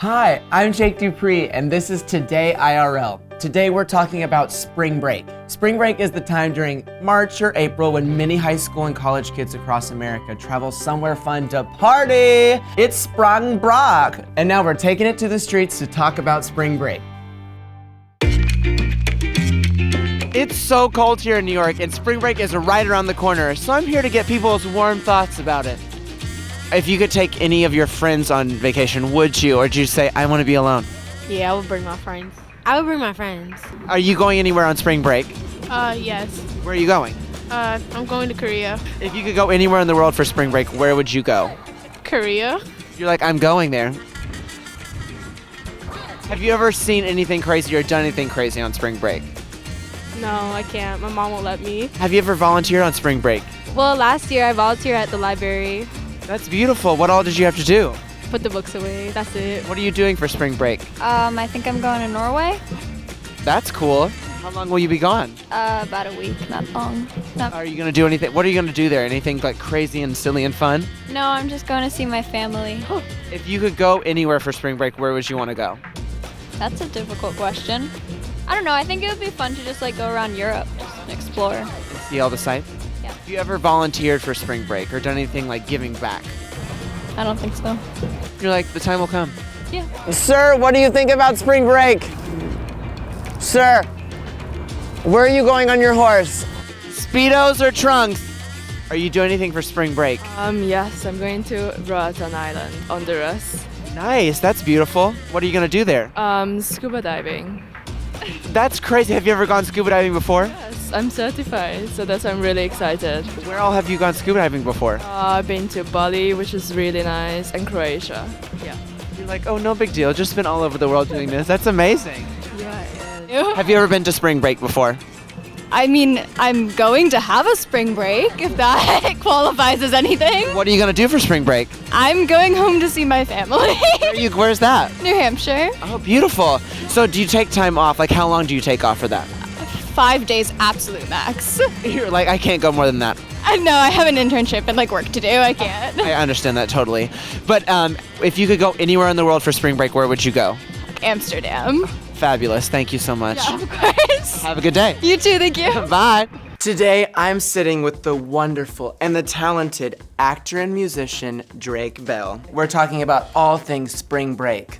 Hi, I'm Jake DuPree, and this is Today IRL. Today we're talking about spring break. Spring break is the time during March or April when many high school and college kids across America travel somewhere fun to party. It's Sprung Brock, and now we're taking it to the streets to talk about spring break. It's so cold here in New York, and spring break is right around the corner, so I'm here to get people's warm thoughts about it. If you could take any of your friends on vacation, would you? Or would you say, I want to be alone? Yeah, I would bring my friends. I would bring my friends. Are you going anywhere on spring break? Yes. Where are you going? I'm going to Korea. If you could go anywhere in the world for spring break, where would you go? Korea? You're like, I'm going there. Have you ever seen anything crazy or done anything crazy on spring break? No, I can't. My mom won't let me. Have you ever volunteered on spring break? Well, last year I volunteered at the library. That's beautiful. What all did you have to do? Put the books away. That's it. What are you doing for spring break? I think I'm going to Norway. That's cool. How long will you be gone? About a week, not long. No. Are you going to do anything? What are you going to do there? Anything like crazy and silly and fun? No, I'm just going to see my family. If you could go anywhere for spring break, where would you want to go? That's a difficult question. I don't know. I think it would be fun to just like go around Europe, just explore. And see all the sights? Yeah. Have you ever volunteered for spring break or done anything like giving back? I don't think so. You're like, the time will come. Yeah. Sir, what do you think about spring break? Sir, where are you going on your horse? Speedos or trunks? Are you doing anything for spring break? Yes, I'm going to Roatan Island, Honduras. Nice, that's beautiful. What are you gonna do there? Scuba diving. That's crazy. Have you ever gone scuba diving before? Yes, I'm certified, so that's I'm really excited. Where all have you gone scuba diving before? I've been to Bali, which is really nice, and Croatia. Yeah. You're like, oh, no big deal. Just been all over the world doing this. That's amazing. Yeah, it is. Have you ever been to spring break before? I mean, I'm going to have a spring break, if that qualifies as anything. What are you gonna do for spring break? I'm going home to see my family. Where's that? New Hampshire. Oh, beautiful. So do you take time off? Like, how long do you take off for that? 5 days absolute max. You're like, I can't go more than that. I know, I have an internship and like work to do. I can't. I understand that totally. But if you could go anywhere in the world for spring break, where would you go? Amsterdam. Fabulous. Thank you so much. Yeah, of course. Have a good day. You too, thank you. Bye. Today, I'm sitting with the wonderful and the talented actor and musician, Drake Bell. We're talking about all things spring break.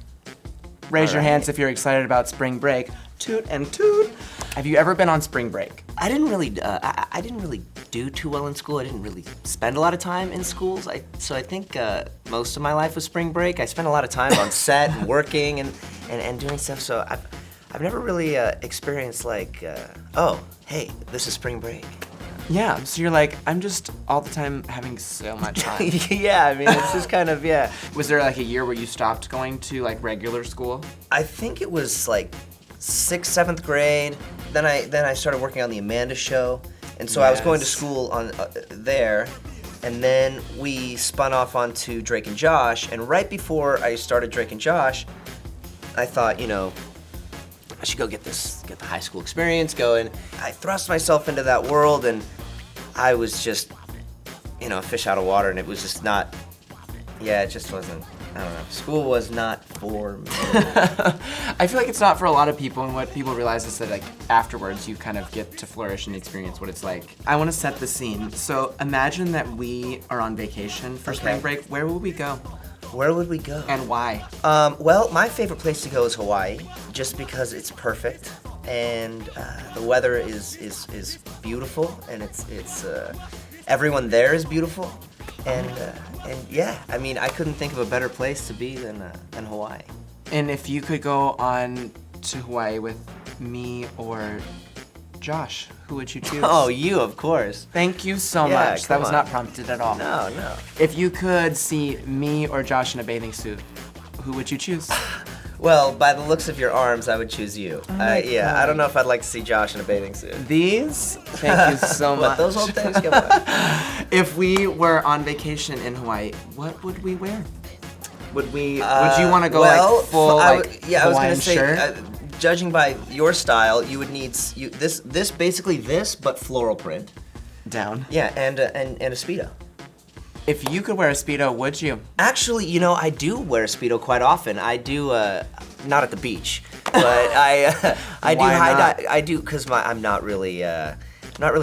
Raise your hands if you're excited about spring break. Toot and toot. Have you ever been on spring break? I didn't really do too well in school. I didn't really spend a lot of time in schools. So I think most of my life was spring break. I spent a lot of time on set and working and doing stuff. So I've never really experienced like, oh, hey, this is spring break. Yeah, so you're like, I'm just all the time having so much fun. Yeah, I mean, it's just kind of, yeah. Was there like a year where you stopped going to like regular school? I think it was like 6th, 7th grade. Then I started working on the Amanda Show, and so I was going to school on there, and then we spun off onto Drake and Josh. And right before I started Drake and Josh, I thought, you know, I should go get the high school experience going. I thrust myself into that world, and I was just, you know, a fish out of water, and it was just not. Yeah, it just wasn't. I don't know. School was not for me. I feel like it's not for a lot of people, and what people realize is that like afterwards you kind of get to flourish and experience what it's like. I want to set the scene. So imagine that we are on vacation for spring break. Where will we go? Where would we go? And why? Well, my favorite place to go is Hawaii, just because it's perfect and the weather is beautiful, and it's everyone there is beautiful. And yeah, I mean, I couldn't think of a better place to be than Hawaii. And if you could go on to Hawaii with me or Josh, who would you choose? Oh, you, of course. Thank you so Yeah, much. That come was on. not prompted at all. No. If you could see me or Josh in a bathing suit, who would you choose? Well, by the looks of your arms, I would choose you. my Yeah, God. I don't know if I'd like to see Josh in a bathing suit. These? Thank you so much. What, those old things? Come on. If we were on vacation in Hawaii, what would we wear? Would you want to go well, like full I like was Hawaiian gonna say, shirt? Judging by your style, you would need this basically this, but floral print. Down. Yeah, and a Speedo. If you could wear a Speedo, would you? Actually, you know, I do wear a Speedo quite often. I do, not at the beach, but I do Why high not? dive. I do, because I'm not really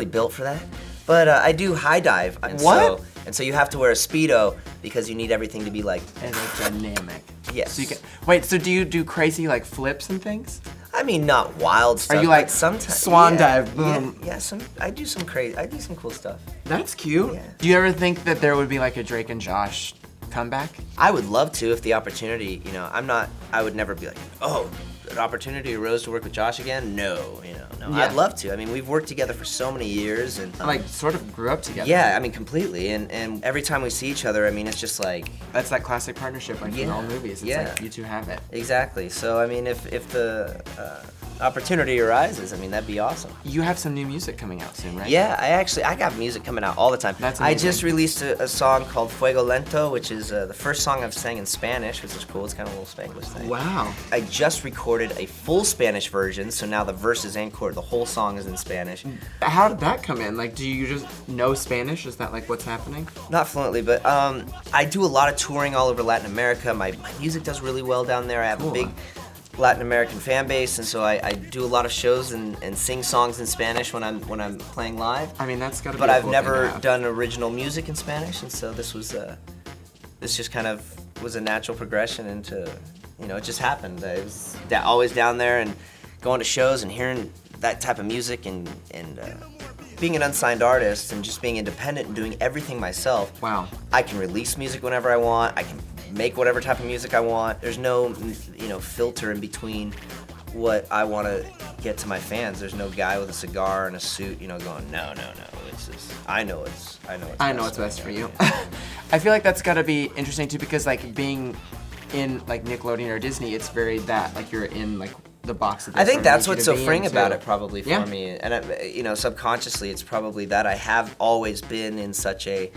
built for that. But I do high dive. And What? So you have to wear a Speedo because you need everything to be like, Aerodynamic. yes. So you can, wait, so do you do crazy like flips and things? I mean, not wild stuff. you like but sometimes swan dive, boom? Yeah, I do some cool stuff. That's cute. Yeah. Do you ever think that there would be like a Drake and Josh comeback? I would love to if the opportunity, you know, I would never be like, oh, an opportunity arose to work with Josh again? No, you know, no. Yeah. I'd love to. I mean, we've worked together for so many years and Like sort of grew up together. yeah, I mean, completely. And every time we see each other, I mean, it's just like, That's that classic partnership like in Yeah. all movies. It's Yeah. like you two have it. exactly. So, I mean, if the opportunity arises, I mean, that'd be awesome. You have some new music coming out soon, right? Yeah, I got music coming out all the time. That's I amazing. just released a song called Fuego Lento, which is the first song I've sang in Spanish, which is cool. It's kind of a little Spanglish thing. Wow. I just recorded a full Spanish version, so now the verses and chord, the whole song is in Spanish. How did that come in? Like, do you just know Spanish? Is that like what's happening? Not fluently, but I do a lot of touring all over Latin America. My music does really well down there. I have Cool. a big Latin American fan base, and so I do a lot of shows and sing songs in Spanish when I'm playing live. I mean, that's gotta be But a I've cool thing to never have. done original music in Spanish, and so this just kind of was a natural progression into, you know, it just happened. I was always down there and going to shows and hearing that type of music and being an unsigned artist and just being independent and doing everything myself. Wow. I can release music whenever I want. I can make whatever type of music I want. There's no, you know, filter in between what I want to get to my fans. There's no guy with a cigar and a suit, you know, going, no. It's just, I know what's best for you. I feel like that's gotta be interesting too, because like being in like Nickelodeon or Disney, it's very that like you're in like the box of this. I think where that's they need what's you so to be freeing in, about too. it probably for Yeah. me. And, you know, subconsciously, it's probably that I have always been in such a,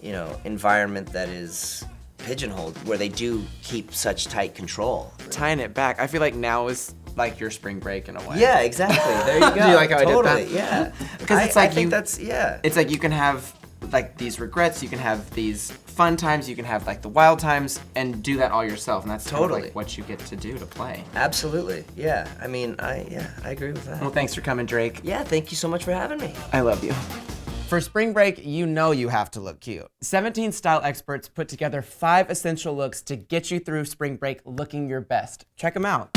you know, environment that is pigeonholed, where they do keep such tight control. Tying it back, I feel like now is like your spring break in a way. Yeah, exactly. There you go. Do you like how I did totally, that? yeah. Because it's like I think you- that's, yeah. It's like you can have like these regrets, you can have these fun times, you can have like the wild times, and do that all yourself, and that's kind of, Totally. like what you get to do to play. Absolutely, yeah. I mean, I agree with that. Well, thanks for coming, Drake. Yeah, thank you so much for having me. I love you. For spring break, you know you have to look cute. 17 style experts put together 5 essential looks to get you through spring break looking your best. Check them out.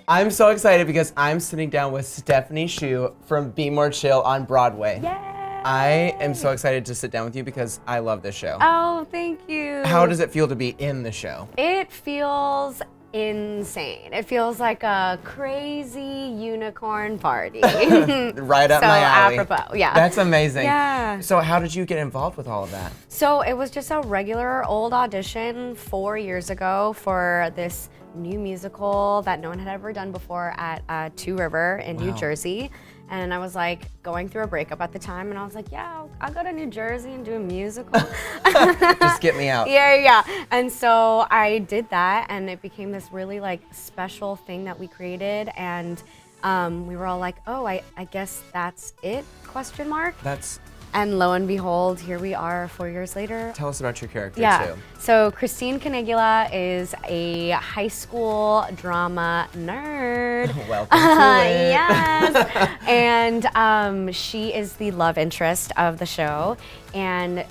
I'm so excited because I'm sitting down with Stephanie Shu from Be More Chill on Broadway. Yay! I am so excited to sit down with you because I love this show. Oh, thank you. How does it feel to be in the show? It feels insane. It feels like a crazy unicorn party. Right up So my alley. apropos, yeah. That's amazing. Yeah. So how did you get involved with all of that? So it was just a regular old audition 4 years ago for this new musical that no one had ever done before at Two River in New Wow. Jersey. And I was like going through a breakup at the time, and I was like, yeah, I'll go to New Jersey and do a musical. Just get me out. Yeah. And so I did that, and it became this really like special thing that we created. And we were all like, oh, I guess that's it, ? And lo and behold, here we are 4 years later. Tell us about your character Yeah. too. So Christine Canigula is a high school drama nerd. Welcome to it. Yes. And she is the love interest of the show. And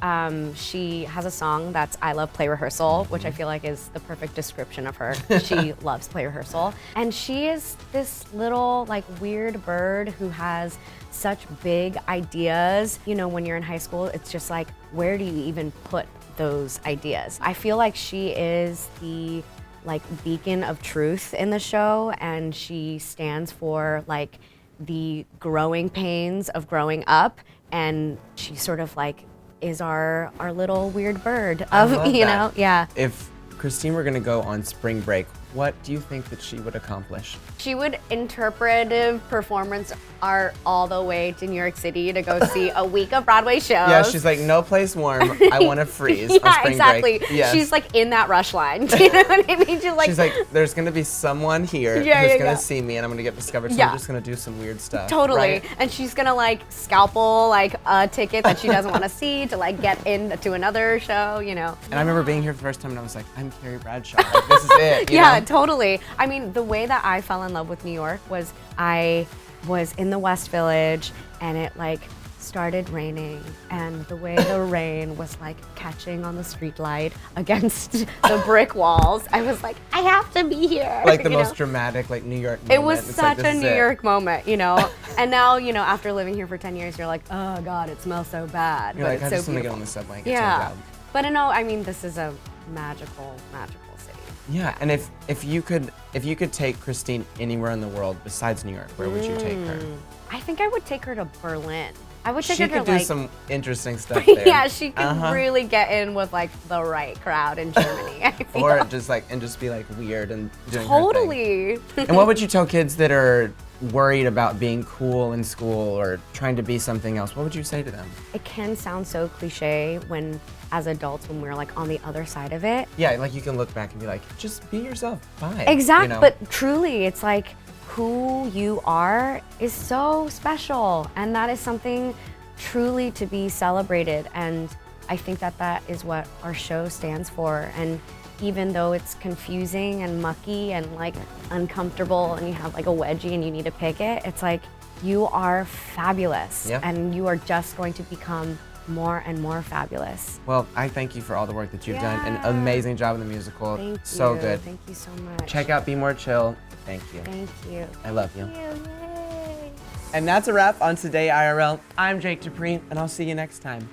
she has a song that's I Love Play Rehearsal, which I feel like is the perfect description of her. She loves play rehearsal. And she is this little like weird bird who has such big ideas. You know, when you're in high school, it's just like, where do you even put those ideas? I feel like she is the like beacon of truth in the show, and she stands for like the growing pains of growing up, and she sort of like is our little weird bird of, love you that. know, yeah. If Christine were gonna go on spring break, what do you think that she would accomplish? She would interpretive performance art all the way to New York City to go see a week of Broadway shows. Yeah, she's like, no place warm. I want to freeze on Yeah, spring exactly. break. Yes. She's like in that rush line. Do you know what I mean? She's like, there's gonna be someone here Yeah, who's yeah, gonna yeah. see me, and I'm gonna get discovered. So Yeah. I'm just gonna do some weird stuff. Totally. right? And she's gonna like scalpel like a ticket that she doesn't want to see to like get into another show, you know. And I remember being here for the first time, and I was like, I'm Carrie Bradshaw. Like, this is it. you Yeah, know? totally. I mean, the way that I fell in love with New York was I was in the West Village, and it like started raining, and the way the rain was like catching on the street light against the brick walls, I was like, I have to be here. Like the you most know? dramatic, like New York moment. It was It's like, such this a is New it. York moment, you know. And now, you know, after living here for 10 years, you're like, oh God, it smells so bad. You're but like, I it's so just want to get beautiful. on the subway and get Yeah. to a job. But no, I mean, this is a magical city. Yeah, and if you could take Christine anywhere in the world besides New York, where would you take her? I think I would take her to Berlin. I would take She her to could do like, some interesting stuff there. yeah, she could Uh-huh. really get in with like the right crowd in Germany. I feel. Or just be like weird and doing her thing. Totally. And what would you tell kids that are worried about being cool in school or trying to be something else? What would you say to them? It can sound so cliche when, as adults, when we're like on the other side of it. Yeah, like you can look back and be like, just be yourself. Bye. Exactly, You know? but truly, it's like who you are is so special, and that is something truly to be celebrated. And I think that that is what our show stands for. And even though it's confusing and mucky and like uncomfortable, and you have like a wedgie and you need to pick it, it's like you are fabulous, Yeah. and you are just going to become more and more fabulous. Well, I thank you for all the work that you've done. An Yeah. amazing job in the musical. Thank So you. good. Thank you so much. Check out Be More Chill. Thank you. Thank you. I love you. Yay. And that's a wrap on Today IRL. I'm Jake DuPree, and I'll see you next time.